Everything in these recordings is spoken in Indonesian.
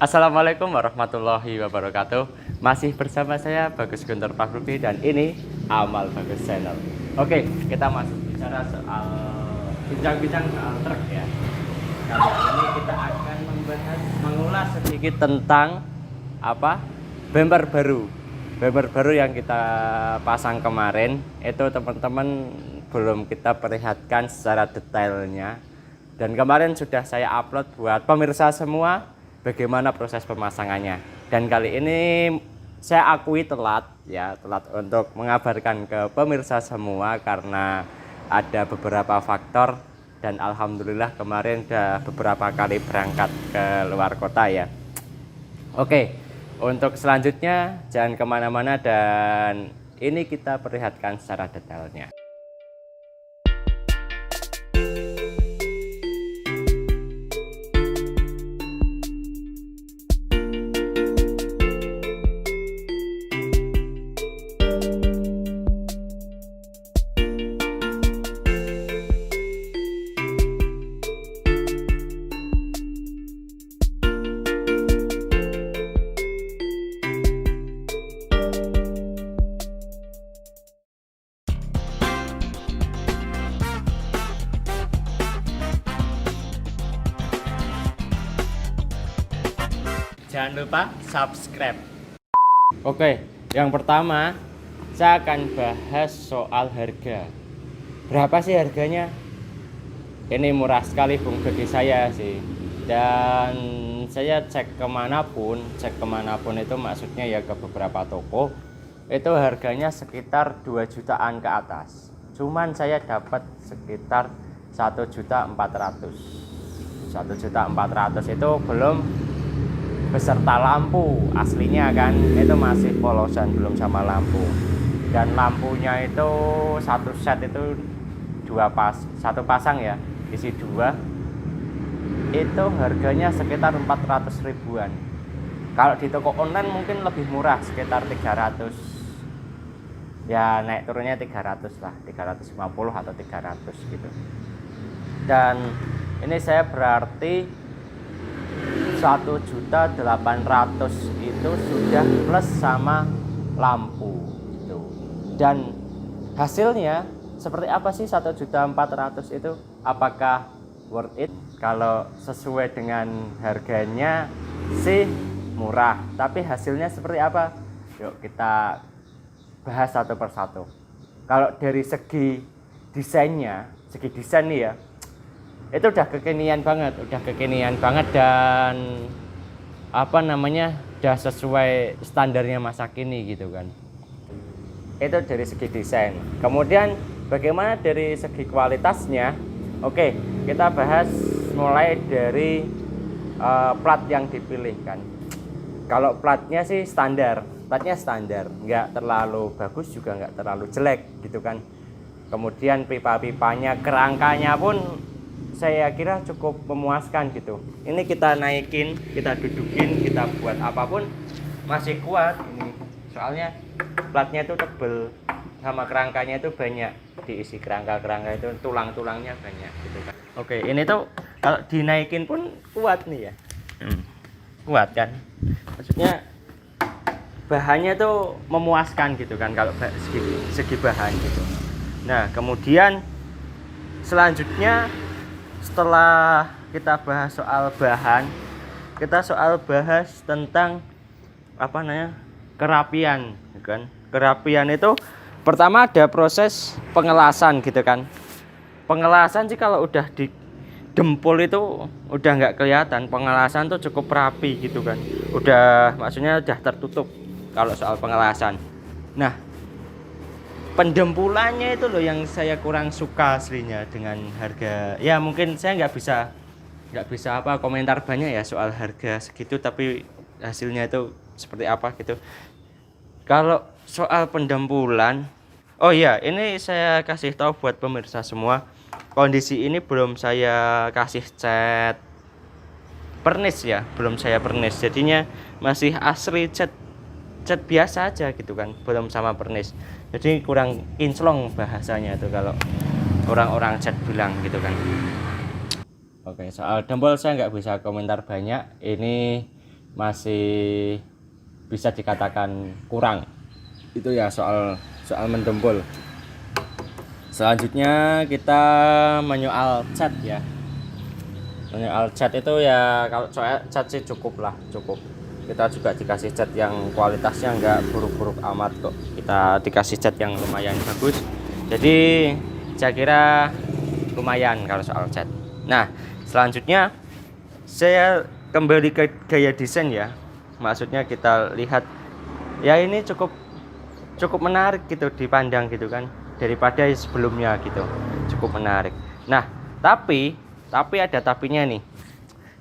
Assalamualaikum warahmatullahi wabarakatuh. Masih bersama saya Bagus Guntur Pahrubi dan ini Amal Bagus Channel. Oke, kita masuk bicara soal bincang-bincang soal truk ya. Kali ini kita akan mengulas sedikit tentang bumper baru. Bumper baru yang kita pasang kemarin itu teman-teman belum kita perlihatkan secara detailnya. Dan kemarin sudah saya upload buat pemirsa semua bagaimana proses pemasangannya. Dan kali ini saya akui telat untuk mengabarkan ke pemirsa semua karena ada beberapa faktor dan alhamdulillah kemarin sudah beberapa kali berangkat ke luar kota ya. Oke, untuk selanjutnya jangan kemana-mana dan ini kita perlihatkan secara detailnya. Jangan lupa subscribe. Oke, yang pertama saya akan bahas soal harga. Berapa sih harganya? Ini murah sekali Bung bagi saya sih. Dan saya cek kemanapun itu maksudnya ya ke beberapa toko, itu harganya sekitar 2 jutaan ke atas. Cuman saya dapat sekitar 1.400.000. 1.400.000 itu belum beserta lampu aslinya kan, itu masih polosan belum sama lampu. Dan lampunya itu satu set itu satu pasang ya, isi 2 itu harganya sekitar 400 ribuan. Kalau di toko online mungkin lebih murah, sekitar 300 ya, naik turunnya 300 lah, 350 atau 300 gitu. Dan ini saya berarti 1.800.000 itu sudah plus sama lampu gitu. Dan hasilnya seperti apa sih 1.400.000 itu? Apakah worth it? Kalau sesuai dengan harganya sih murah, tapi hasilnya seperti apa? Yuk kita bahas satu persatu. Kalau dari segi desainnya, segi desain nih ya, itu udah kekinian banget dan udah sesuai standarnya masa kini gitu kan. Itu dari segi desain. Kemudian bagaimana dari segi kualitasnya? Oke, kita bahas mulai dari plat yang dipilih kan. Kalau platnya sih standar, nggak terlalu bagus juga nggak terlalu jelek gitu kan. Kemudian pipa-pipanya, kerangkanya pun saya kira cukup memuaskan gitu. Ini kita naikin, kita dudukin, kita buat apapun masih kuat ini. Soalnya platnya itu tebel sama kerangkanya itu banyak, diisi kerangka itu tulang-tulangnya banyak gitu kan. Oke, ini tuh kalau dinaikin pun kuat nih ya. Kuat kan? Maksudnya bahannya tuh memuaskan gitu kan kalau segi bahan gitu. Nah, kemudian selanjutnya setelah kita bahas soal bahan, kita bahas tentang kerapian kan. Kerapian itu pertama ada proses pengelasan gitu kan. Pengelasan sih kalau udah di dempul itu udah nggak kelihatan, pengelasan tuh cukup rapi gitu kan. Maksudnya udah tertutup kalau soal pengelasan. Nah, pendempulannya itu loh yang saya kurang suka aslinya dengan harga. Ya mungkin saya nggak bisa komentar banyak ya soal harga segitu, tapi hasilnya itu seperti apa gitu. Kalau soal pendempulan, oh iya, ini saya kasih tahu buat pemirsa semua, kondisi ini belum saya kasih cat pernis ya, jadinya masih asli cat biasa aja gitu kan, belum sama pernis. Jadi kurang kinclong bahasanya tuh kalau orang-orang cat bilang gitu kan. Oke, soal dempul saya nggak bisa komentar banyak. Ini masih bisa dikatakan kurang. Itu ya soal mendempul. Selanjutnya kita menyoal cat ya. Menyoal cat itu ya, kalau soal cat sih cukup. Kita juga dikasih cat yang kualitasnya nggak buruk-buruk amat kok. Kita dikasih cat yang lumayan bagus. Jadi saya kira lumayan kalau soal cat. Nah, selanjutnya saya kembali ke gaya desain ya. Maksudnya kita lihat ya, ini cukup menarik gitu dipandang gitu kan, daripada sebelumnya gitu. Cukup menarik. Nah, tapi ada tapinya nih.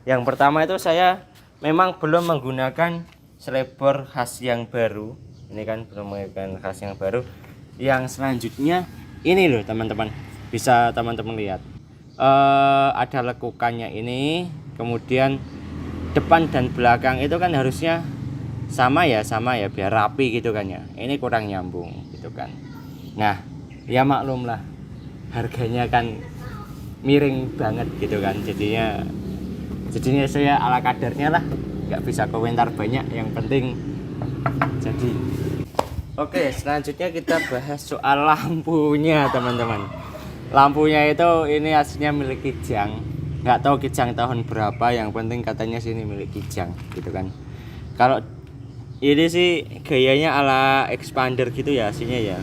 Yang pertama itu saya memang belum menggunakan selebor khas yang baru. Ini kan belum menggunakan khas yang baru. Yang selanjutnya ini loh teman-teman, bisa teman-teman lihat. Ada lekukannya ini. Kemudian depan dan belakang itu kan harusnya sama ya biar rapi gitu kan ya. Ini kurang nyambung gitu kan. Nah, ya maklum lah, harganya kan miring banget gitu kan. Jadinya saya ala kadarnya lah, nggak bisa komentar banyak, yang penting jadi. Oke, selanjutnya kita bahas soal lampunya teman-teman. Lampunya itu ini aslinya milik Kijang, nggak tahu Kijang tahun berapa, yang penting katanya sini milik Kijang gitu kan. Kalau ini sih gayanya ala expander gitu ya aslinya ya.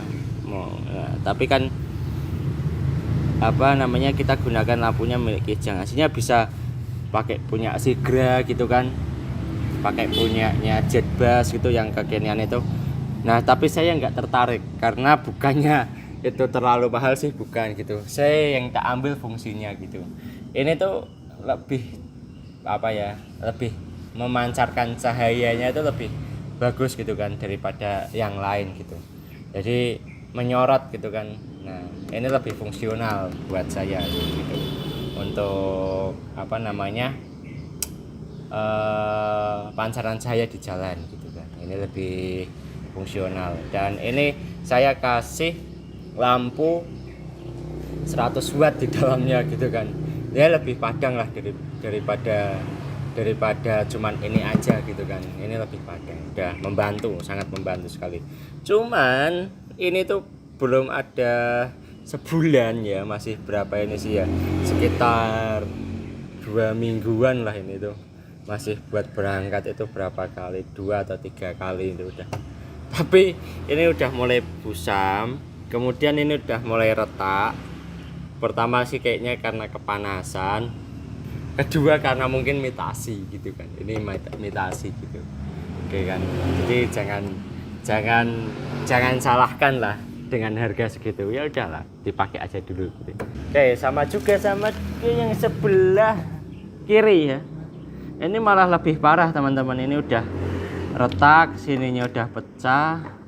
Tapi kan apa namanya, kita gunakan lampunya milik Kijang, aslinya bisa pakai punya Sigra gitu kan, pakai punyanya Jetbus gitu yang kekinian itu. Nah, tapi saya nggak tertarik karena bukannya itu terlalu mahal sih, bukan gitu. Saya yang tak ambil fungsinya gitu. Ini tuh lebih apa ya, lebih memancarkan cahayanya itu lebih bagus gitu kan daripada yang lain gitu. Jadi menyorot gitu kan. Nah, ini lebih fungsional buat saya gitu. Untuk apa namanya, pancaran cahaya di jalan gitu kan. Ini lebih fungsional. Dan ini saya kasih lampu 100 watt di dalamnya gitu kan. Dia lebih padang lah daripada cuman ini aja gitu kan. Ini lebih padang, udah membantu, sangat membantu sekali. Cuman ini tuh belum ada sebulan ya, masih berapa ini sih ya, sekitar 2 mingguan lah ini tuh. Masih buat berangkat itu berapa kali, 2 atau 3 kali itu udah. Tapi ini udah mulai busam, kemudian ini udah mulai retak. Pertama sih kayaknya karena kepanasan, kedua karena mungkin mitasi gitu kan. Ini mitasi gitu, oke kan. Jadi jangan salahkan lah dengan harga segitu. Ya udahlah, dipakai aja dulu gitu. Oke, sama juga sama yang sebelah kiri ya. Ini malah lebih parah teman-teman. Ini udah retak, sininya udah pecah.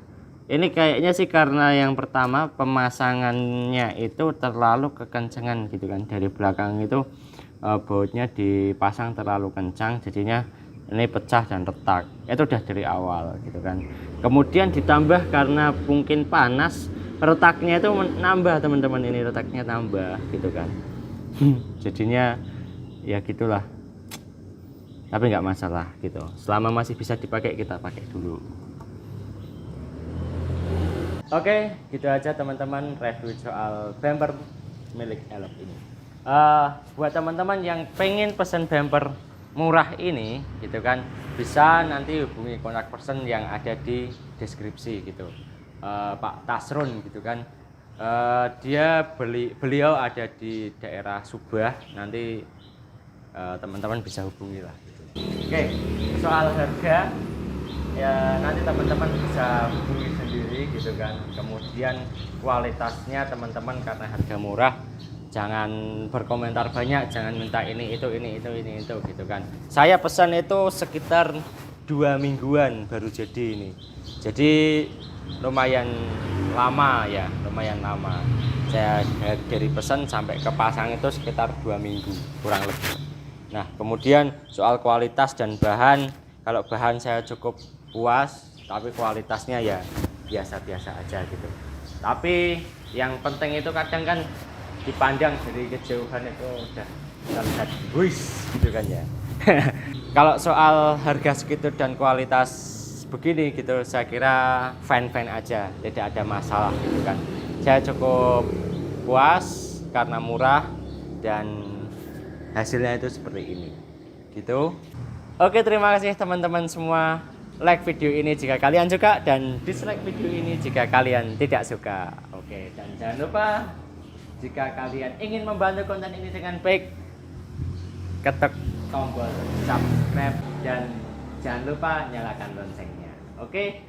Ini kayaknya sih karena yang pertama pemasangannya itu terlalu kekencangan gitu kan. Dari belakang itu bautnya dipasang terlalu kencang, jadinya ini pecah dan retak. Itu udah dari awal gitu kan. Kemudian ditambah karena mungkin panas, retaknya itu nambah teman-teman. Ini retaknya tambah gitu kan. Jadinya ya gitulah, tapi nggak masalah gitu. Selama masih bisa dipakai, kita pakai dulu. Oke, gitu aja teman-teman review soal bumper milik Elop ini. Buat teman-teman yang pengen pesen bumper murah ini gitu kan, bisa nanti hubungi kontak person yang ada di deskripsi gitu. Pak Tasrun gitu kan. Beliau ada di daerah Subah, nanti teman-teman bisa hubungi lah gitu. Oke, soal harga ya nanti teman-teman bisa hubungi sendiri gitu kan. Kemudian kualitasnya teman-teman, karena harga murah, jangan berkomentar banyak, jangan minta ini itu gitu kan. Saya pesan itu sekitar 2 mingguan baru jadi ini. Jadi lumayan lama ya, lumayan lama. Saya dari pesan sampai ke pasang itu sekitar 2 minggu kurang lebih. Nah, kemudian soal kualitas dan bahan, kalau bahan saya cukup puas, tapi kualitasnya ya biasa-biasa aja gitu. Tapi yang penting itu kadang kan dipandang dari kejauhan itu udah terlihat wis gitu kan ya. Kalau soal harga segitu dan kualitas begini gitu, saya kira fine-fine aja, tidak ada masalah gitu kan. Saya cukup puas karena murah dan hasilnya itu seperti ini gitu. Oke, terima kasih teman-teman semua. Like video ini jika kalian suka dan dislike video ini jika kalian tidak suka. Oke, dan jangan lupa jika kalian ingin membantu konten ini dengan baik, ketuk tombol subscribe dan jangan lupa nyalakan loncengnya. Oke,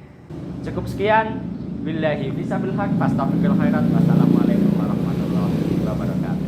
cukup sekian. Billahi fisabilillah, fastaghfirul khairat. Wassalamualaikum warahmatullahi wabarakatuh.